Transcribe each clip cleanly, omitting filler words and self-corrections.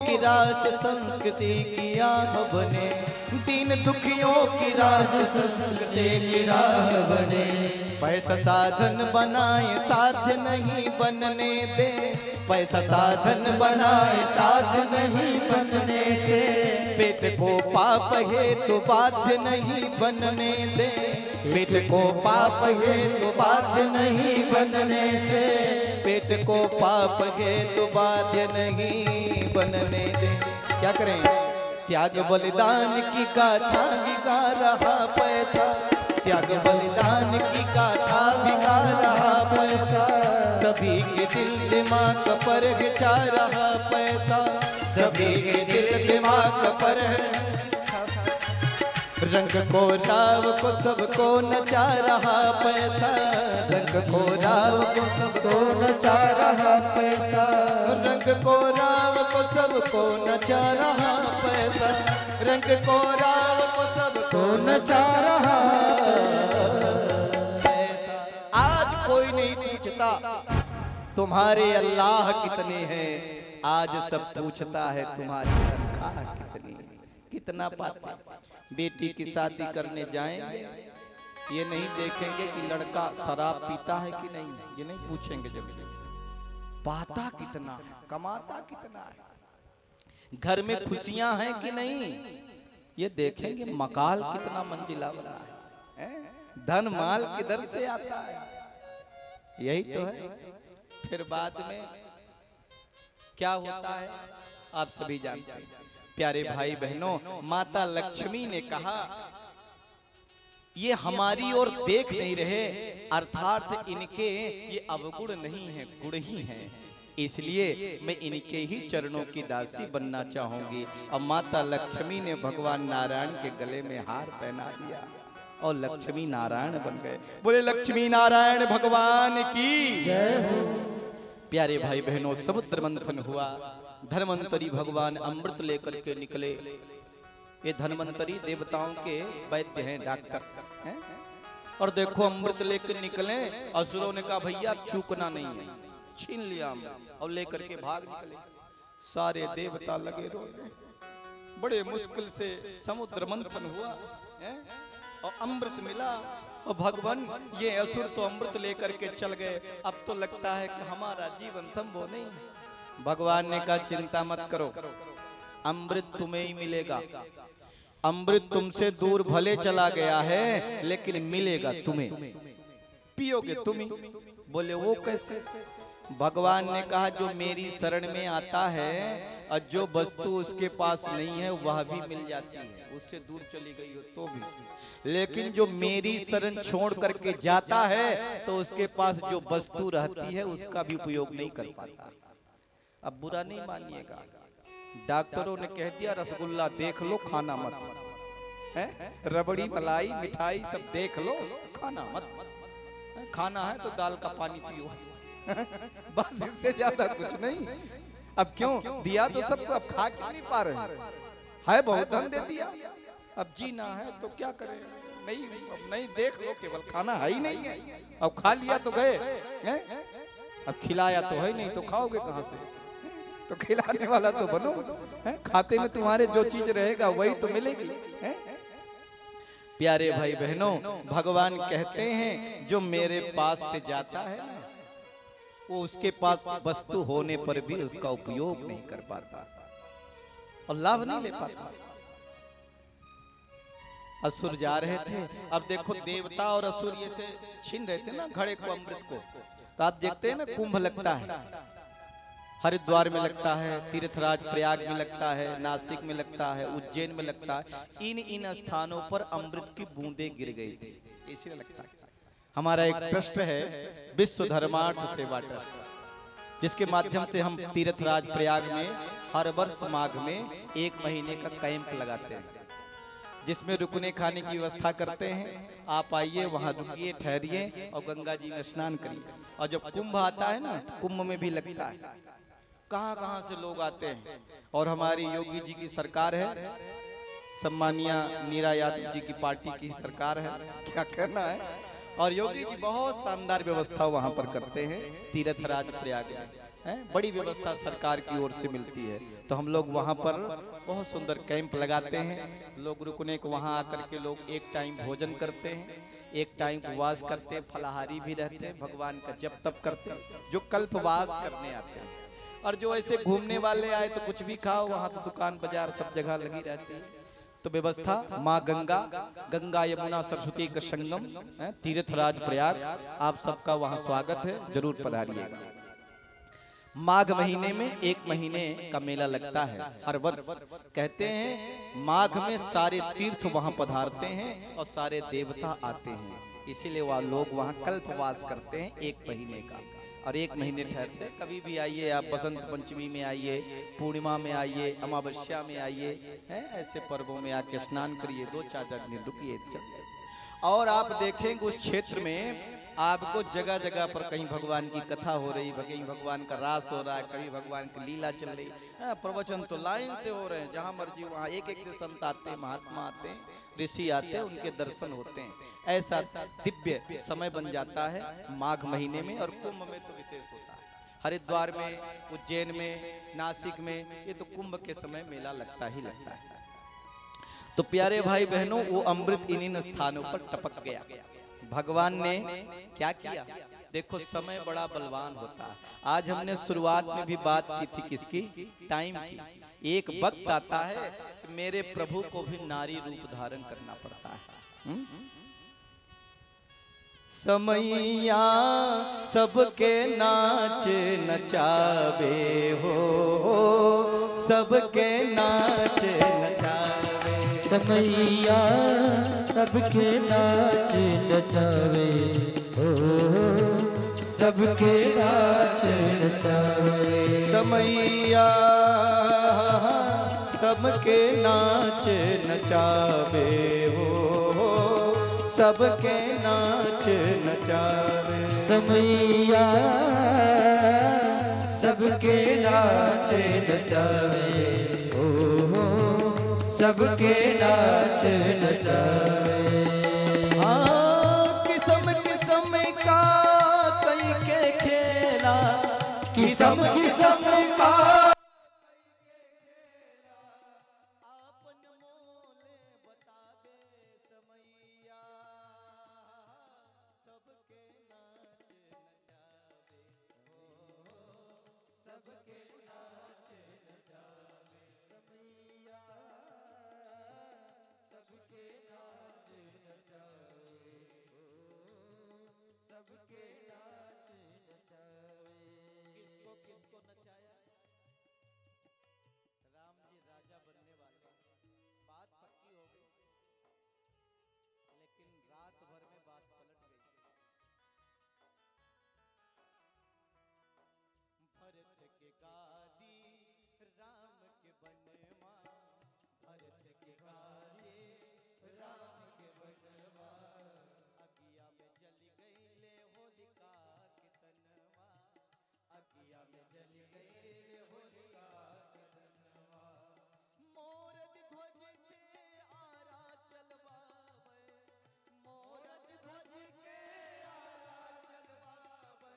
की राज संस्कृति की आह बने, दीन दुखियों की राज संस्कृति की राह बने। पैसा साधन बनाए साध्य नहीं बनने दे, पैसा साधन बनाए साध्य नहीं बनने से। पेट को पाप हेतु बाध्य नहीं बनने दे, पेट को पाप हेतु बाध्य नहीं बनने से। पेट को पाप हेतु बाध्य नहीं बनने दे। क्या करें? त्याग बलिदान की गाथा गा रहा पैसा, त्याग बलिदान की गाथा गा रहा पैसा। सभी के दिल दिमाग पर जा रहा पैसा, सभी के दिल दिमाग पर। रंग को राव को सबको नचा रहा पैसा, रंग को राव को सबको नचा रहा पैसा। रंग को राव को सबको नचा रहा पैसा, रंग को राव को सबको नचा रहा पैसा। आज कोई नहीं पूछता तुम्हारे अल्लाह कितने हैं, आज सब पूछता है तुम्हारी तनख्वाह कितनी है, कितना पाते। बेटी की शादी करने जाएंगे, ये नहीं देखेंगे कि लड़का शराब पीता है कि नहीं, ये नहीं पूछेंगे। जब पाता कितना है, कमाता कितना है, घर में खुशियां हैं कि नहीं, ये देखेंगे। मकाल कितना मंजिला वाला है, धन माल किधर से आता है, यही तो है। फिर बाद में क्या होता है आप सभी जानते हैं। प्यारे भाई बहनों, माता लक्ष्मी ने कहा ये हमारी ओर देख नहीं रहे, अर्थात इनके ये अवगुण नहीं है, गुण ही हैं, इसलिए मैं इनके ही चरणों की दासी बनना चाहूंगी। अब माता लक्ष्मी ने भगवान नारायण के गले में हार पहना दिया और लक्ष्मी नारायण बन गए। बोले लक्ष्मी नारायण भगवान की जय हो। प्यारे भाई बहनों, समुद्र मंथन हुआ, धन्वंतरी भगवान अमृत लेकर के निकले। ये धन्वंतरी देवताओं के वैद्य हैं, डॉक्टर हैं। और देखो अमृत लेकर निकले, असुरों ने कहा भैया चूकना नहीं है, छीन लिया और लेकर के भाग निकले। सारे देवता लगे रोने, बड़े मुश्किल से समुद्र मंथन हुआ है और अमृत मिला। और भगवान ये असुर तो अमृत लेकर के चल गए, अब तो लगता है कि हमारा जीवन संभव नहीं। भगवान ने कहा चिंता मत करो, अमृत तुम्हें ही मिलेगा। अमृत तुमसे दूर भले चला गया है लेकिन मिलेगा तुम्हें, पियोगे तुम ही। बोले वो कैसे? भगवान ने कहा जो मेरी शरण में आता है और जो वस्तु उसके पास नहीं है वह भी मिल जाती है, उससे दूर चली गई हो तो भी। लेकिन जो मेरी शरण छोड़ करके जाता है तो उसके पास जो वस्तु रहती है उसका भी उपयोग नहीं कर पाता। अब बुरा नहीं मानिएगा, डॉक्टरों ने कह दिया रसगुल्ला देख लो खाना मत, है रबड़ी मलाई मिठाई सब देख लो खाना मत, खाना है तो दाल का पानी पियो बस, इससे ज्यादा कुछ नहीं। अब क्यों दिया तो सबको, अब खा क्यों नहीं पा रहे है, बहुत धन दे दिया, अब जीना है तो क्या करें। नहीं देख लो, केवल खाना है ही नहीं है, अब खा लिया तो गए, अब खिलाया तो है नहीं तो खाओगे कहां से, तो खिलाने वाला तो बनो, खाते में तुम्हारे जो चीज रहेगा वही तो मिलेगी। प्यारे भाई बहनों, भगवान कहते हैं जो मेरे पास से जाता है ना, वो उसके पास वस्तु होने पर भी उसका उपयोग नहीं कर पाता और लाभ नहीं ले पाता। असुर जा रहे थे, अब देखो देवता और असुर ये से छीन रहे थे ना घड़े को, अमृत को। तो आप देखते हैं ना कुंभ लगता है, हरिद्वार में लगता है, तीर्थराज प्रयाग में लगता है, नासिक में लगता है, उज्जैन में लगता है। इन स्थानों पर अमृत की बूंदें गिर गई थी, इसलिए लगता है। हमारा एक ट्रस्ट है विश्व धर्मार्थ सेवा ट्रस्ट, जिसके माध्यम से हम तीर्थराज प्रयाग में हर वर्ष माघ में 1 महीने का कैंप लगाते हैं, जिसमें रुकने खाने की व्यवस्था करते हैं। आप आइए, वहां रुकिए, ठहरिए और गंगा जी में स्नान करिए। और जब कुंभ आता है ना, कुंभ में भी लगता है, कहां कहां से लोग आते हैं। और हमारी योगी जी की सरकार है, सम्मानिया नीरा यादव जी की पार्टी की सरकार है, क्या करना है। और योगी जी बहुत शानदार व्यवस्था वहां पर करते हैं तीर्थराज प्रयाग में। बड़ी व्यवस्था सरकार की ओर से मिलती है। तो हम लोग वहाँ पर बहुत सुंदर कैंप लगाते हैं। लोग रुकने को वहाँ आकर के लोग एक टाइम भोजन करते हैं, एक टाइम उपवास करते हैं, फलाहारी भी रहते हैं, भगवान का जप तप करते हैं जो कल्पवास करने आते हैं। और जो ऐसे घूमने वाले आए तो कुछ भी खाओ, वहाँ तो दुकान बाजार सब जगह लगी रहती है। तो व्यवस्था माँ गंगा, गंगा यमुना सरस्वती का संगम, तीर्थराज प्रयाग, आप सबका वहाँ स्वागत है, जरूर पधारिएगा। माघ महीने में 1 महीने का मेला लगता है हर वर्ष। कहते हैं माघ में सारे तीर्थ वहां पधारते हैं और सारे देवता आते हैं, इसीलिए वह लोग वहां कल्पवास करते हैं 1 महीने का। और 1 महीने ठहरते हैं। कभी भी आइए आप, बसंत पंचमी में आइए, पूर्णिमा में आइए, अमावस्या में आइए, ऐसे पर्वों में आके स्नान करिए, 2-4 दिन रुकिए, चलिए। और आप देखेंगे उस क्षेत्र में आपको जगह जगह पर कहीं भगवान की कथा हो रही, कहीं भगवान का रास हो रहा है, कहीं भगवान की लीला चल रही है। प्रवचन तो लाइन से हो रहे हैं, जहां मर्जी वहां एक एक से संत आते हैं, महात्मा आते हैं, ऋषि आते हैं, उनके दर्शन होते हैं। ऐसा दिव्य समय बन जाता है माघ महीने में। और कुंभ में तो विशेष होता है, हरिद्वार में, उज्जैन में, नासिक में, ये तो कुंभ के समय मेला लगता ही लगता है। तो प्यारे भाई बहनों, वो अमृत इन्हीं स्थानों पर टपक गया। भगवान ने क्या किया? देखो समय बड़ा बलवान होता है। आज हमने शुरुआत में भी बात की थी किसकी? टाइम की। एक वक्त आता है कि मेरे प्रभु को भी नारी रूप धारण करना पड़ता है। समैया सबके नाच नचावे हो, सबके नाच नचावे। समैया सबके नाच नचावे हो, सबके नाच नचावे। समैया सबके नाच नचावे हो, सबके नाच नचावे। समैया सबके नाच नचावे हो, सबके नाच नचावे। किस्म किस्म का कई के खेला, किस्म किस्म का भरत के गादी राम के बनवा, भरत के गादी राम के बनवा। अगिया में जल गई ले होलिका के तनवा, अगिया में जल गई ले होलिका के तनवा। मोरद ध्वज से आरा चलवावे, मोरद ध्वज के आरा चलवावे।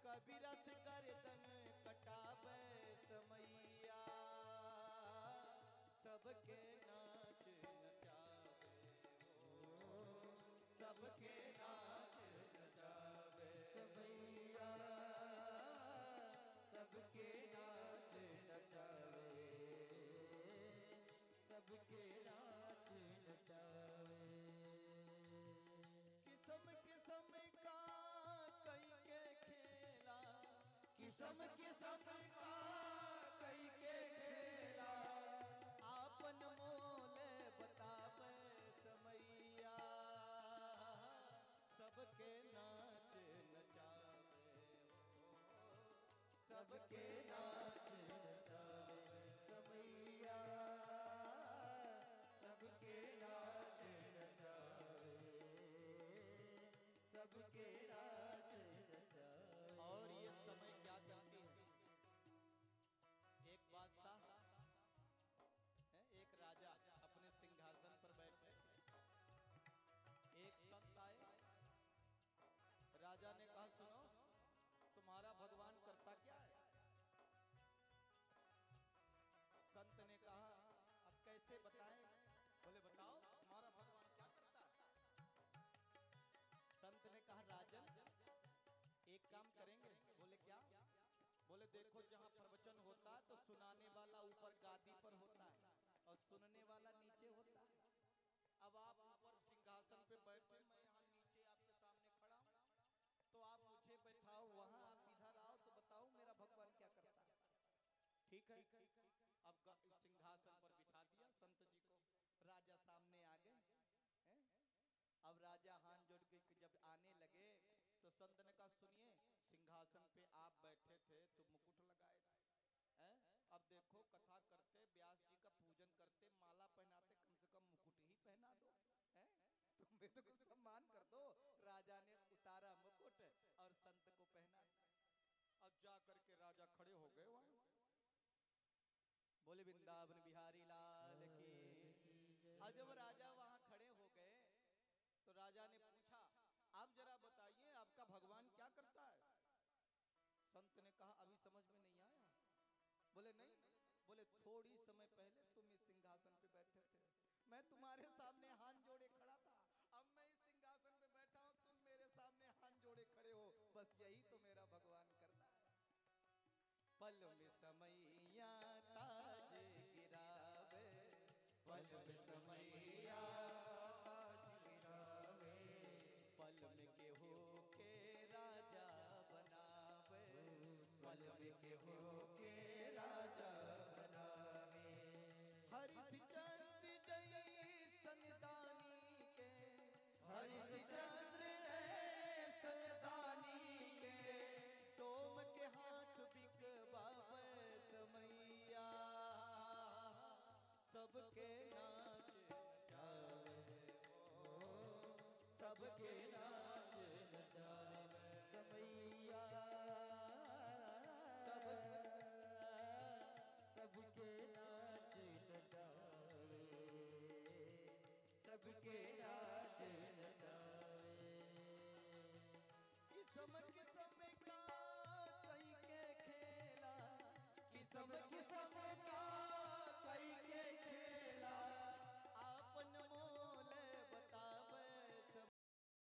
कभी रस गर्दन कटावे समैया, सबके नाच नचावे हो, सबके नाच नचावे। समैया सबके नाच नचावे, सबके नाच नचावे। किस्म किस्म का कई के खेला, किस्म किस्म का कई के खेला। आपन मोल बतावे समैया, सबके नाच नचावे हो, सबके नाच नचावे। समैया सबके नाच नचावे, सबके नाच नचावे। और ये समय क्या करती है? एक बादशाह है, एक राजा अपने सिंहासन पर बैठे, एक संत आए। राजा ने कहा सुनो, तुम्हारा भगवान करता क्या है? काम करेंगे। बोले क्या? बोले देखो जहाँ प्रवचन होता है तो सुनाने वाला ऊपर गादी पर होता है और सुनने वाला नीचे होता है। अब आप ऊपर सिंहासन पे बैठे, मैं यहाँ नीचे आपके सामने खड़ा हूँ, तो आप मुझे बैठाओ वहाँ, आप इधर आओ तो बताओ मेरा भगवान क्या करता है। ठीक है, अब सिंहासन पर बिठा दिया संत जी को, राजा सामने आ गए। अब राजा हाथ जोड़ के जब आने लगे तो संत ने कहा सुनिए, सिंहासन पे आप बैठे थे तो मुकुट लगाए थे, अब देखो कथा करते, व्यास जी का पूजन करते, माला पहनाते, कम से कम मुकुट ही पहना दो, तुम भी तो कुछ सम्मान कर दो। राजा ने उतारा मुकुट और संत को पहना दिया। अब जा करके राजा खड़े हो गए वहां। बोले वृंदावन बिहारी लाल की। अब जब राजा वहां खड़े हो गए तो राजा ने पूछा आप जरा बताइए आपका भगवान क्या करता है। संत ने कहा अभी समझ में नहीं आया। बोले नहीं, बोले थोड़ी समय पहले तुम इस सिंहासन पे बैठे थे, मैं तुम्हारे सामने हाथ जोड़े खड़ा था, अब मैं इस सिंहासन पे बैठा हूं, तुम मेरे सामने हाथ जोड़े खड़े हो, बस यही तो मेरा भगवान करता है। पल में समैया ताज गिरावे, पल में समैया ताज गिरावे, पल में केहू के राजा बनावे, पल में केहू के राजा बनावे। हरिश्चंद्र जैसन दानी के, हरिश्चंद्र ऐसन दानी के, टोम के हाथ बिकवावे समैया, सबके नाच जावे, सबके नाच